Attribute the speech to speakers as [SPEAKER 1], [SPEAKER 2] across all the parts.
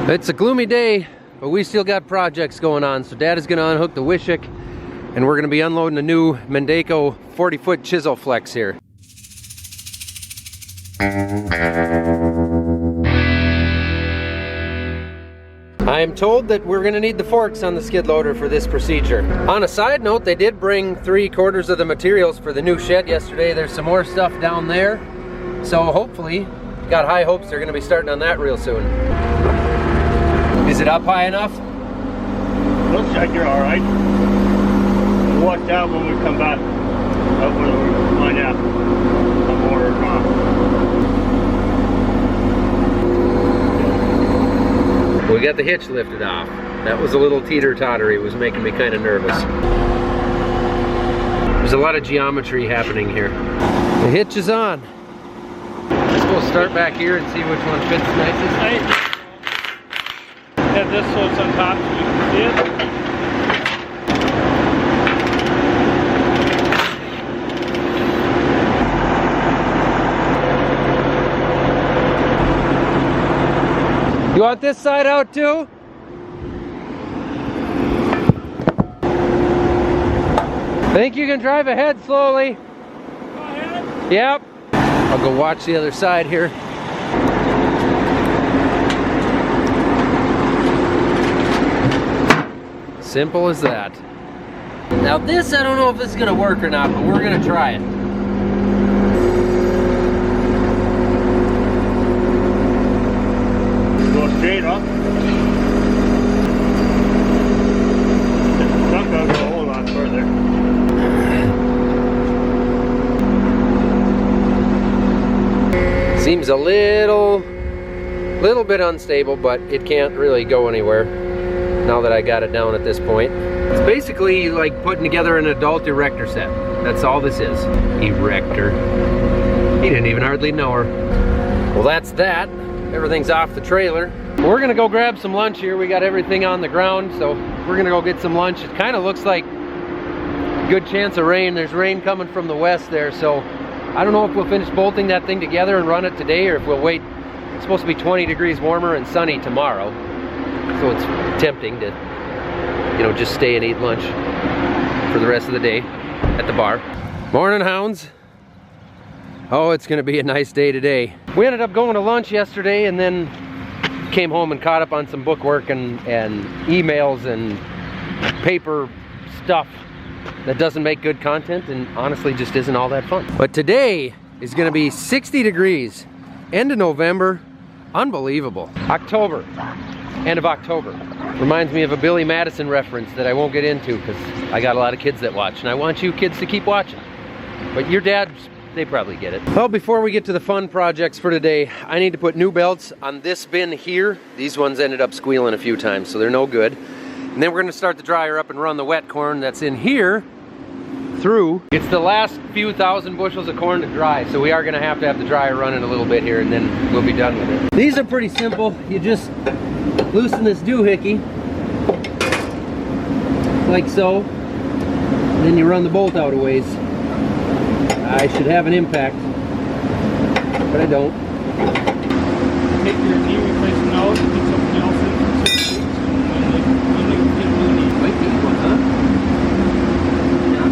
[SPEAKER 1] It's a gloomy day, but we still got projects going on. So Dad is going to unhook the Wishick, and we're going to be unloading a new Mendeco 40-foot chisel flex here. I am told that we're going to need the forks on the skid loader for this procedure. On a side note, they did bring 3/4 of the materials for the new shed yesterday. There's some more stuff down there. So hopefully, got high hopes they're going to be starting on that real soon. Is it up high enough?
[SPEAKER 2] Looks like you're all right. We'll watch out when we come back. When we find out some more or not.
[SPEAKER 1] We got the hitch lifted off. That was a little teeter-tottery. It was making me kind of nervous. There's a lot of geometry happening here. The hitch is on. Let's go start back here and see which one fits nicest.
[SPEAKER 2] Have this so it's on top so you can see it.
[SPEAKER 1] You want this side out too? I think you can drive ahead slowly.
[SPEAKER 2] Go ahead.
[SPEAKER 1] Yep. I'll go watch the other side here. Simple as that. Now this, I don't know if this is gonna work or not, but we're gonna try it.
[SPEAKER 2] Go straight up. Some goes a whole lot further.
[SPEAKER 1] Seems a little bit unstable, but it can't really go anywhere now that I got it down at this point. It's basically like putting together an adult erector set. That's all this is. Erector. He didn't even hardly know her. Well, that's that. Everything's off the trailer. We're gonna go grab some lunch here. We got everything on the ground, so we're gonna go get some lunch. It kind of looks like a good chance of rain. There's rain coming from the west there, so I don't know if we'll finish bolting that thing together and run it today, or if we'll wait. It's supposed to be 20 degrees warmer and sunny tomorrow, so it's tempting to, you know, just stay and eat lunch for the rest of the day at the bar. Morning, hounds. Oh, it's gonna be a nice day today. We ended up going to lunch yesterday and then came home and caught up on some book work and emails and paper stuff that doesn't make good content and honestly just isn't all that fun. But today is gonna be 60 degrees, end of November, unbelievable. October, end of October. Reminds me of a Billy Madison reference that I won't get into because I got a lot of kids that watch and I want you kids to keep watching. But your dads, they probably get it. Well, before we get to the fun projects for today, I need to put new belts on this bin here. These ones ended up squealing a few times, so they're no good. And then we're gonna start the dryer up and run the wet corn that's in here through. It's the last few thousand bushels of corn to dry, so we are gonna have the dryer running a little bit here and then we'll be done with it. These are pretty simple. You just loosen this doohickey, like so. And then you run the bolt out a ways. I should have an impact, but I don't.
[SPEAKER 2] Take your knee replacement out and put something else in for 6 weeks, and when you get really neat.
[SPEAKER 1] Might need one, huh? Yeah.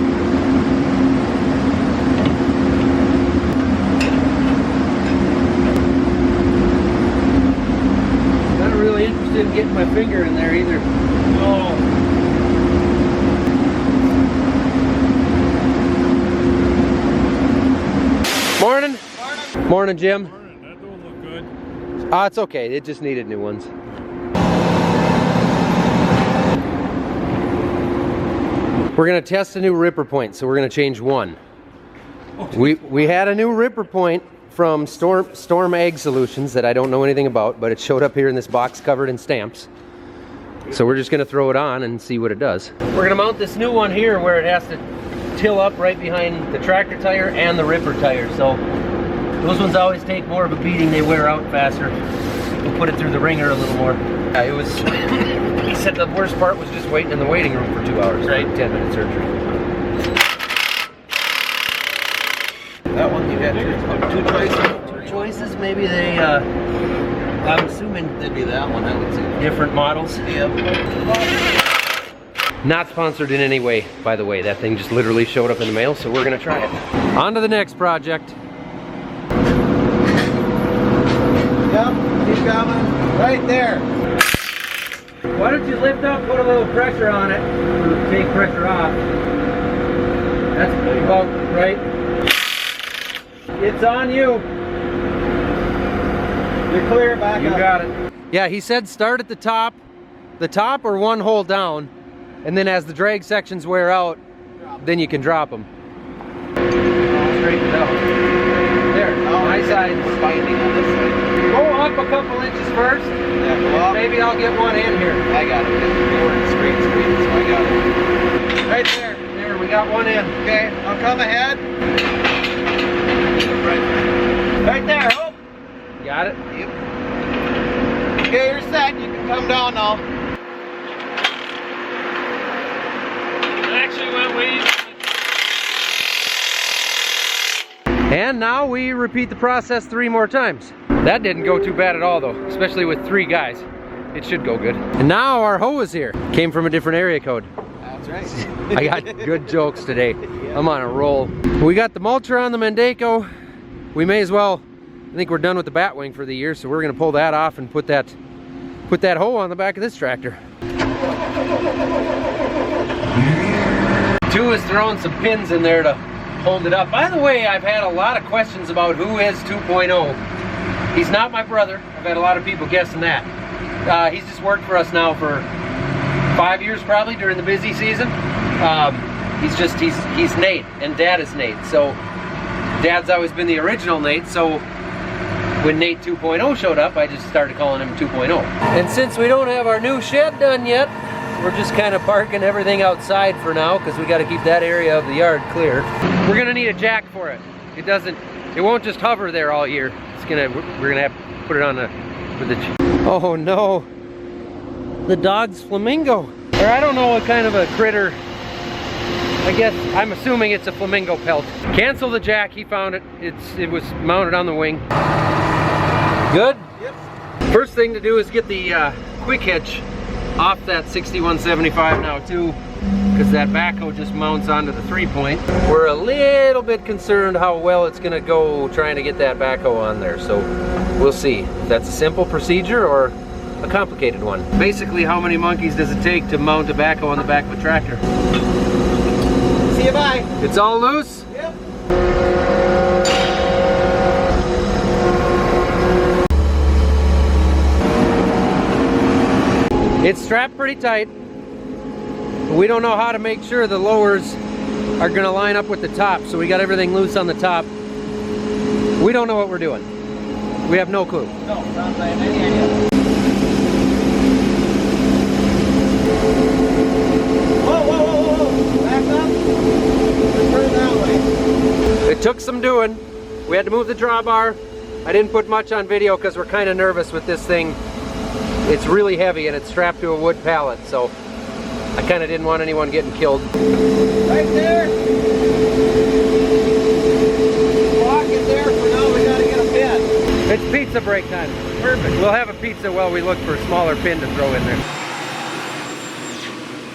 [SPEAKER 1] Not really interested in getting my finger in there either.
[SPEAKER 2] No.
[SPEAKER 1] Morning. Morning. Morning, Jim.
[SPEAKER 2] Morning. That don't look good.
[SPEAKER 1] Ah, it's okay. It just needed new ones. We're gonna test a new ripper point, so we're gonna change one. We had a new ripper point from Storm Ag Solutions that I don't know anything about, but it showed up here in this box covered in stamps. So we're just gonna throw it on and see what it does. We're gonna mount this new one here where it has to till up right behind the tractor tire and the ripper tire. So those ones always take more of a beating. They wear out faster. We'll put it through the ringer a little more. It was, he said the worst part was just waiting in the waiting room for 2 hours, right? 10-minute surgery. That one you got two choices. Maybe they I'm assuming
[SPEAKER 3] That'd be that one, I would say.
[SPEAKER 1] different models.
[SPEAKER 3] Yep.
[SPEAKER 1] Not sponsored in any way, by the way. That thing just literally showed up in the mail, so we're gonna try it. On to the next project.
[SPEAKER 3] Yep, keep coming. Right there.
[SPEAKER 1] Why don't you lift up, put a little pressure on it, take pressure off. That's about right. It's on you.
[SPEAKER 3] You're clear, back
[SPEAKER 1] You
[SPEAKER 3] up.
[SPEAKER 1] got it. Yeah, he said start at the top or one hole down, and then as the drag sections wear out, then you can drop them. Straighten it out. There, my side's
[SPEAKER 3] finding on this side.
[SPEAKER 1] Go up a couple inches first.
[SPEAKER 3] Yeah, go up.
[SPEAKER 1] Maybe I'll get one in here.
[SPEAKER 3] I got it. It's straight, so I got it. Right there.
[SPEAKER 1] There, we got one in.
[SPEAKER 3] Okay, I'll come ahead. Right there, oh.
[SPEAKER 1] Got it?
[SPEAKER 3] Yep. Okay, you're set. You can come down now.
[SPEAKER 2] Actually went way easy.
[SPEAKER 1] And now we repeat the process 3 more times. That didn't go too bad at all though, especially with 3 guys. It should go good. And now our hoe is here. Came from a different area code.
[SPEAKER 3] That's right.
[SPEAKER 1] I got good jokes today. I'm on a roll. We got the mulcher on the Mendeco. We may as well, I think we're done with the batwing for the year, so we're gonna pull that off and put that hoe on the back of this tractor. 2 is throwing some pins in there to hold it up. By the way, I've had a lot of questions about who is 2.0. He's not my brother. I've had a lot of people guessing that. He's just worked for us now for 5 years probably during the busy season. He's Nate, and Dad is Nate. So Dad's always been the original Nate, so when Nate 2.0 showed up, I just started calling him 2.0. And since we don't have our new shed done yet, we're just kind of parking everything outside for now because we got to keep that area of the yard clear. We're gonna need a jack for it. It won't just hover there all year. We're gonna have to put it on oh no, the dog's flamingo. Or I don't know what kind of a critter. I guess, I'm assuming it's a flamingo pelt. Cancel the jack, he found it. It was mounted on the wing. Good?
[SPEAKER 3] Yep.
[SPEAKER 1] First thing to do is get the quick hitch off that 6175 now too, because that backhoe just mounts onto the 3-point. We're a little bit concerned how well it's gonna go trying to get that backhoe on there, so we'll see if that's a simple procedure or a complicated one. Basically, how many monkeys does it take to mount a backhoe on the back of a tractor?
[SPEAKER 3] See you, bye.
[SPEAKER 1] It's all loose?
[SPEAKER 3] Yep.
[SPEAKER 1] It's strapped pretty tight. We don't know how to make sure the lowers are gonna line up with the top, so we got everything loose on the top. We don't know what we're doing. We have no clue.
[SPEAKER 3] No, not by any idea. Whoa, whoa, whoa, whoa. Back up. Turn that way.
[SPEAKER 1] It took some doing. We had to move the drawbar. I didn't put much on video because we're kind of nervous with this thing. It's really heavy and it's strapped to a wood pallet, so I kind of didn't want anyone getting killed.
[SPEAKER 3] Right there. Lock it there for now. We gotta get a pin.
[SPEAKER 1] It's pizza break time. Perfect. We'll have a pizza while we look for a smaller pin to throw in there.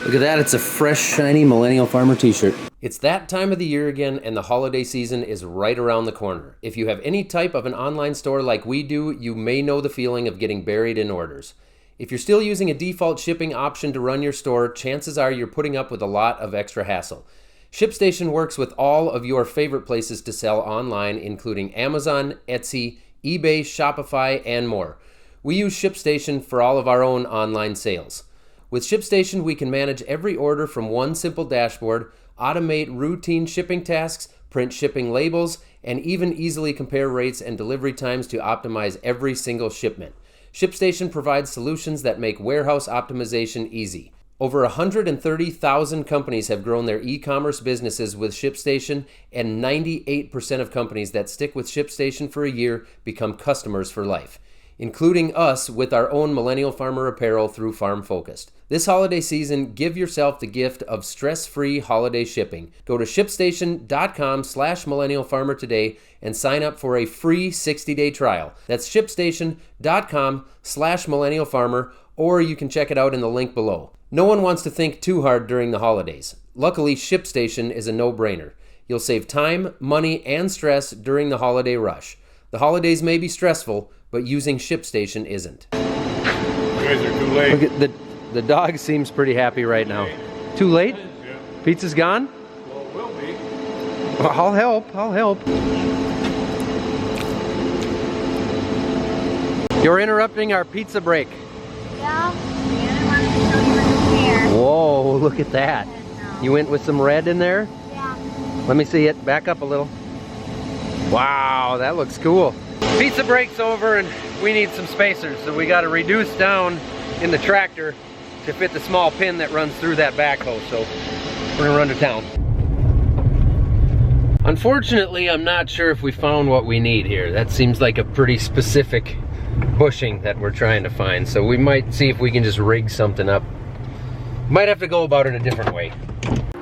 [SPEAKER 1] Look at that, it's a fresh, shiny Millennial Farmer t-shirt. It's that time of the year again, and the holiday season is right around the corner. If you have any type of an online store like we do, you may know the feeling of getting buried in orders. If you're still using a default shipping option to run your store, chances are you're putting up with a lot of extra hassle. ShipStation works with all of your favorite places to sell online, including Amazon, Etsy, eBay, Shopify, and more. We use ShipStation for all of our own online sales. With ShipStation, we can manage every order from one simple dashboard, automate routine shipping tasks, print shipping labels, and even easily compare rates and delivery times to optimize every single shipment. ShipStation provides solutions that make warehouse optimization easy. Over 130,000 companies have grown their e-commerce businesses with ShipStation, and 98% of companies that stick with ShipStation for a year become customers for life. including us with our own Millennial Farmer apparel through Farm Focused. This holiday season, give yourself the gift of stress-free holiday shipping. Go to shipstation.com/millennialfarmer today and sign up for a free 60-day trial. That's shipstation.com/millennialfarmer, or you can check it out in the link below. No one wants to think too hard during the holidays. Luckily, ShipStation is a no-brainer. You'll save time, money, and stress during the holiday rush. The holidays may be stressful, but using ShipStation isn't.
[SPEAKER 4] You guys are too late.
[SPEAKER 1] Look at the dog seems pretty happy right now. Too late?
[SPEAKER 4] Yeah.
[SPEAKER 1] Pizza's gone?
[SPEAKER 4] Well, it will be.
[SPEAKER 1] Well, I'll help. You're interrupting our pizza break.
[SPEAKER 5] Yeah, I wanted to show you what's here.
[SPEAKER 1] Whoa, look at that. You went with some red in there?
[SPEAKER 5] Yeah.
[SPEAKER 1] Let me see it. Back up a little. Wow, that looks cool. Pizza break's over and we need some spacers, so we got to reduce down in the tractor to fit the small pin that runs through that backhoe, so we're gonna run to town. Unfortunately, I'm not sure if we found what we need here. That seems like a pretty specific bushing that we're trying to find, so we might see if we can just rig something up. Might have to go about it a different way.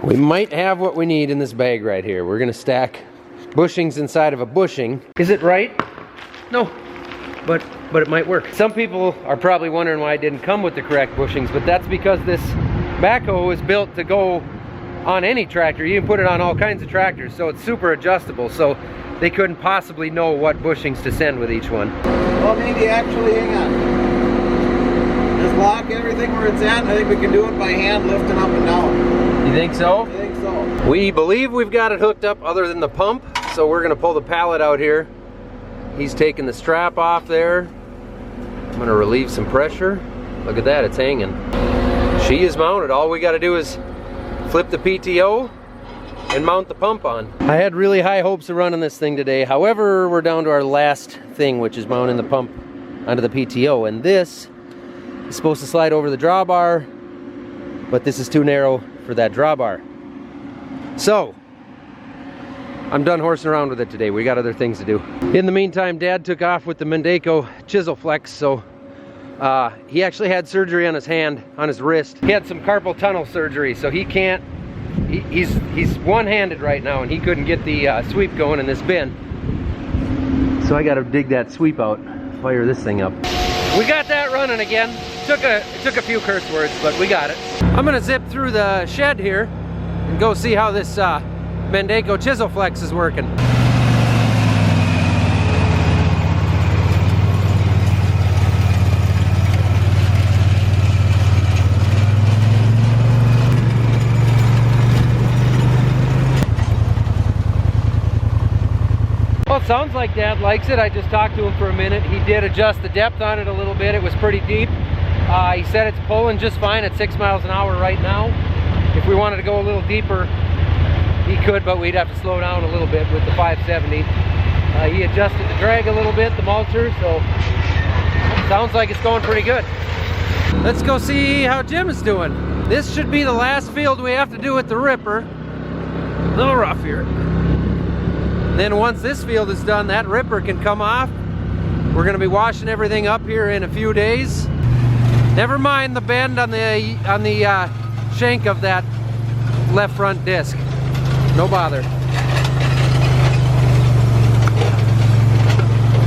[SPEAKER 1] We might have what we need in this bag right here. We're gonna stack bushings inside of a bushing. Is it right? No, but it might work. Some people are probably wondering why it didn't come with the correct bushings, but that's because this backhoe is built to go on any tractor. You can put it on all kinds of tractors, so it's super adjustable, so they couldn't possibly know what bushings to send with each one.
[SPEAKER 3] Well, maybe actually, hang on. Just lock everything where it's at. I think we can do it by hand, lifting up and down.
[SPEAKER 1] You think so?
[SPEAKER 3] I think so.
[SPEAKER 1] We believe we've got it hooked up other than the pump, so we're gonna pull the pallet out here. He's taking the strap off there. I'm gonna relieve some pressure. Look at that, it's hanging. She is mounted. All we gotta do is flip the PTO and mount the pump on. I had really high hopes of running this thing today. However, we're down to our last thing, which is mounting the pump onto the PTO. And this is supposed to slide over the drawbar, but this is too narrow for that drawbar. So, I'm done horsing around with it today. We got other things to do. In the meantime, Dad took off with the Mendeco chisel flex, so he actually had surgery on his hand, on his wrist. He had some carpal tunnel surgery, so he can't, he's one-handed right now, and he couldn't get the sweep going in this bin. So I gotta dig that sweep out, fire this thing up. We got that running again. It took a few curse words, but we got it. I'm gonna zip through the shed here and go see how this Mendeco chisel flex is working. Well, it sounds like Dad likes it. I just talked to him for a minute. He did adjust the depth on it a little bit. It was pretty deep. He said it's pulling just fine at 6 miles an hour right now. If we wanted to go a little deeper, he could, but we'd have to slow down a little bit with the 570. He adjusted the drag a little bit, the mulcher, so sounds like it's going pretty good. Let's go see how Jim is doing. This should be the last field we have to do with the ripper. A little rough here. Then once this field is done, that ripper can come off. We're gonna be washing everything up here in a few days. Never mind the bend on the shank of that left front disc. No bother.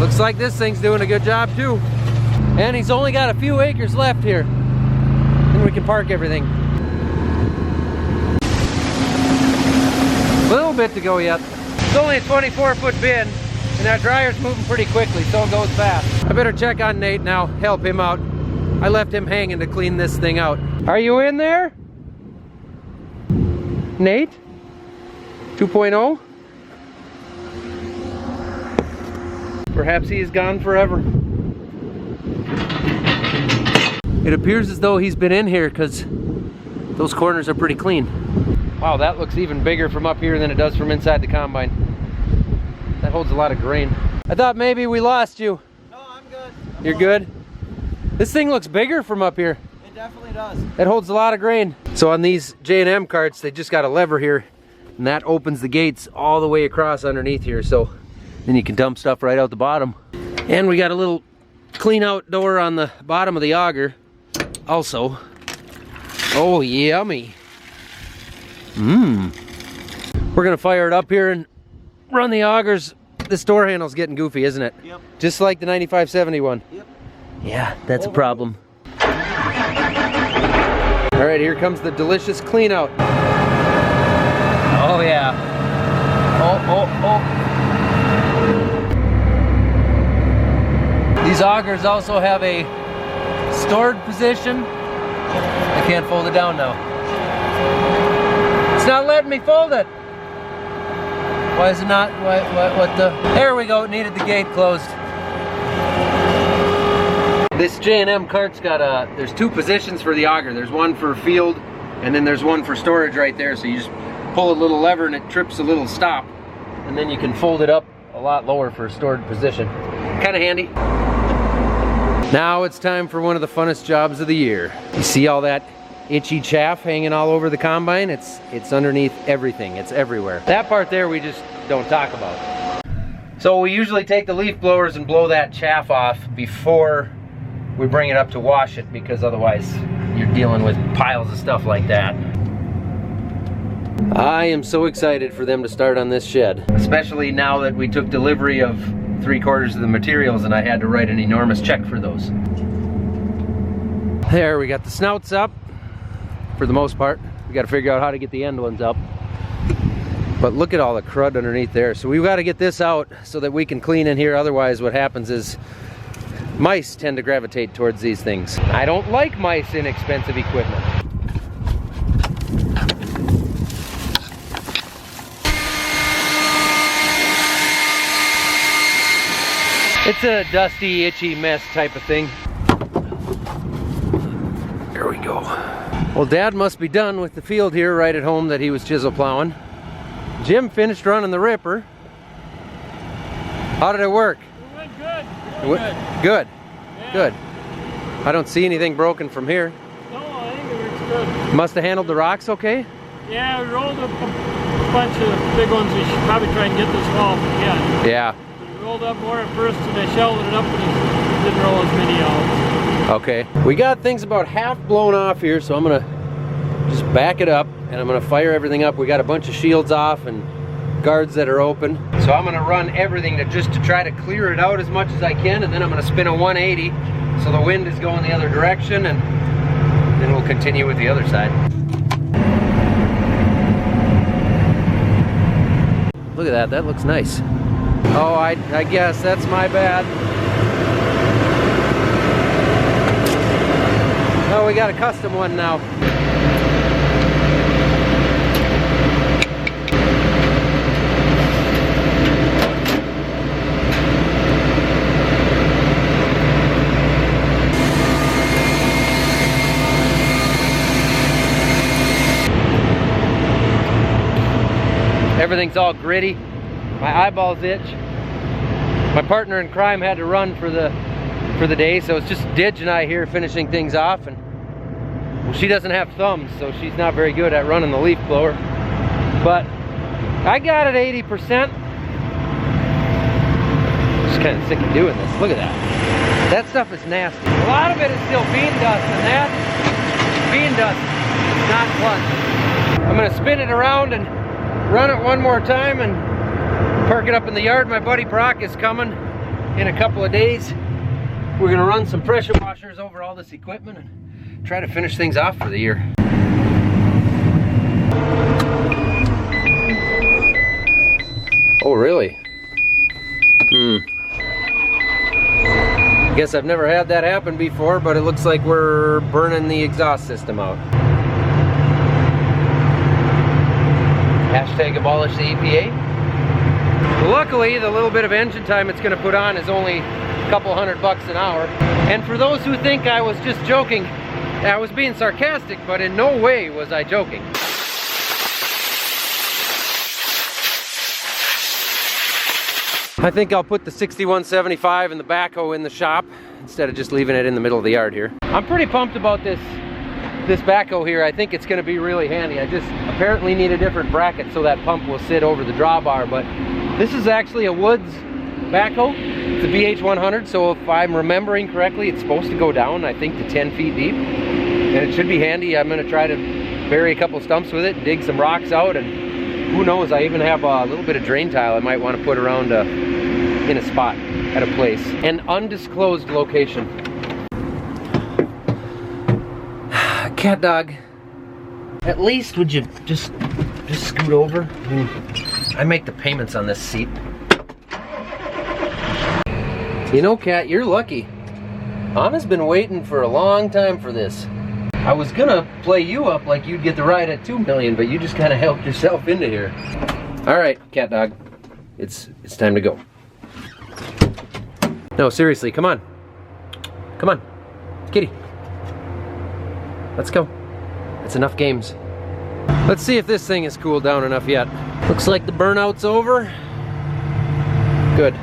[SPEAKER 1] Looks like this thing's doing a good job too. And he's only got a few acres left here. Then we can park everything. A little bit to go yet. It's only a 24-foot bin, and that dryer's moving pretty quickly, so it goes fast. I better check on Nate now, help him out. I left him hanging to clean this thing out. Are you in there? Nate? 2.0? Perhaps he is gone forever. It appears as though he's been in here because those corners are pretty clean. Wow, that looks even bigger from up here than it does from inside the combine. That holds a lot of grain. I thought maybe we lost you.
[SPEAKER 3] No, I'm good.
[SPEAKER 1] You're good? This thing looks bigger from up here.
[SPEAKER 3] It definitely does.
[SPEAKER 1] It holds a lot of grain. So on these J&M carts, they just got a lever here, and that opens the gates all the way across underneath here. So then you can dump stuff right out the bottom. And we got a little clean out door on the bottom of the auger also. Oh, yummy. We're gonna fire it up here and run the augers. This door handle's getting goofy, isn't it?
[SPEAKER 3] Yep.
[SPEAKER 1] Just like the 9571.
[SPEAKER 3] Yep.
[SPEAKER 1] Yeah, that's a problem. All right, here comes the delicious clean out. Oh yeah. Oh. These augers also have a stored position. I can't fold it down now. It's not letting me fold it. Why is it not? What the? There we go, it needed the gate closed. This J&M cart's got there's two positions for the auger. There's one for field, and then there's one for storage right there. So you just pull a little lever and it trips a little stop. And then you can fold it up a lot lower for a stored position. Kind of handy. Now it's time for one of the funnest jobs of the year. You see all that itchy chaff hanging all over the combine? It's underneath everything, it's everywhere. That part there we just don't talk about. So we usually take the leaf blowers and blow that chaff off before we bring it up to wash it, because otherwise you're dealing with piles of stuff like that. I am so excited for them to start on this shed, especially now that we took delivery of 3/4 of the materials and I had to write an enormous check for those. There, we got the snouts up. For the most part, we got to figure out how to get the end ones up. But look at all the crud underneath there. So we've got to get this out so that we can clean in here. Otherwise what happens is mice tend to gravitate towards these things. I don't like mice in expensive equipment. It's a dusty, itchy mess type of thing. There we go. Well, Dad must be done with the field here right at home that he was chisel plowing. Jim finished running the ripper. How did it work?
[SPEAKER 2] It went good. Really good.
[SPEAKER 1] Good.
[SPEAKER 2] Yeah.
[SPEAKER 1] Good. I don't see anything broken from here.
[SPEAKER 2] No, I think it works good.
[SPEAKER 1] Must have handled the rocks okay?
[SPEAKER 2] Yeah, we rolled up a bunch of big ones. We should probably try and get this wall again.
[SPEAKER 1] Yeah.
[SPEAKER 2] We rolled up more at first and I shoveled it up and it didn't roll as many out.
[SPEAKER 1] Okay. We got things about half blown off here, so I'm gonna just back it up and I'm gonna fire everything up. We got a bunch of shields off and guards that are open. So I'm gonna run everything to try to clear it out as much as I can, and then I'm gonna spin a 180 so the wind is going the other direction, and then we'll continue with the other side. Look at that, that looks nice. Oh, I guess that's my bad. Oh, we got a custom one now. Everything's all gritty. My eyeballs itch. My partner in crime had to run for the day, so it's just Didge and I here finishing things off. And well, she doesn't have thumbs, so she's not very good at running the leaf blower. But I got it 80%. Just kind of sick of doing this. Look at that. That stuff is nasty. A lot of it is still bean dust, and that bean dust is not clunch. I'm gonna spin it around and run it one more time and park it up in the yard. My buddy Brock is coming in a couple of days. We're gonna run some pressure washers over all this equipment and try to finish things off for the year. Oh, really? Guess I've never had that happen before, but it looks like we're burning the exhaust system out. Hashtag abolish the EPA. Luckily, the little bit of engine time it's going to put on is only a couple $100 an hour. And for those who think I was just joking, I was being sarcastic, but in no way was I joking. I think I'll put the 6175 and the backhoe in the shop instead of just leaving it in the middle of the yard here. I'm pretty pumped about this backhoe here. I think it's going to be really handy. I just apparently need a different bracket so that pump will sit over the drawbar, but this is actually a Woods backhoe. It's a BH100, so if I'm remembering correctly, it's supposed to go down, I think, to 10 feet deep. And it should be handy. I'm gonna try to bury a couple stumps with it, dig some rocks out, and who knows, I even have a little bit of drain tile I might want to put around in a spot at a place. An undisclosed location. Cat dog, at least would you just scoot over? I make the payments on this seat. You know, Cat, you're lucky. Anna's been waiting for a long time for this. I was gonna play you up like you'd get the ride at 2 million, but you just kind of helped yourself into here. All right, cat dog, it's time to go. No, seriously, come on. Come on, kitty. Let's go. It's enough games. Let's see if this thing has cooled down enough yet. Looks like the burnout's over. Good.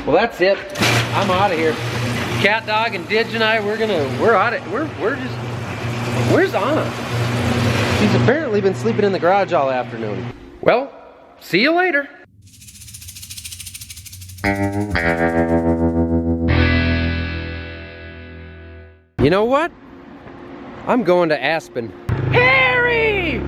[SPEAKER 1] Well, that's it. I'm out of here. Cat dog and Didge and I, we're out of, where's Anna? She's apparently been sleeping in the garage all afternoon. Well, see you later. You know what? I'm going to Aspen. Harry!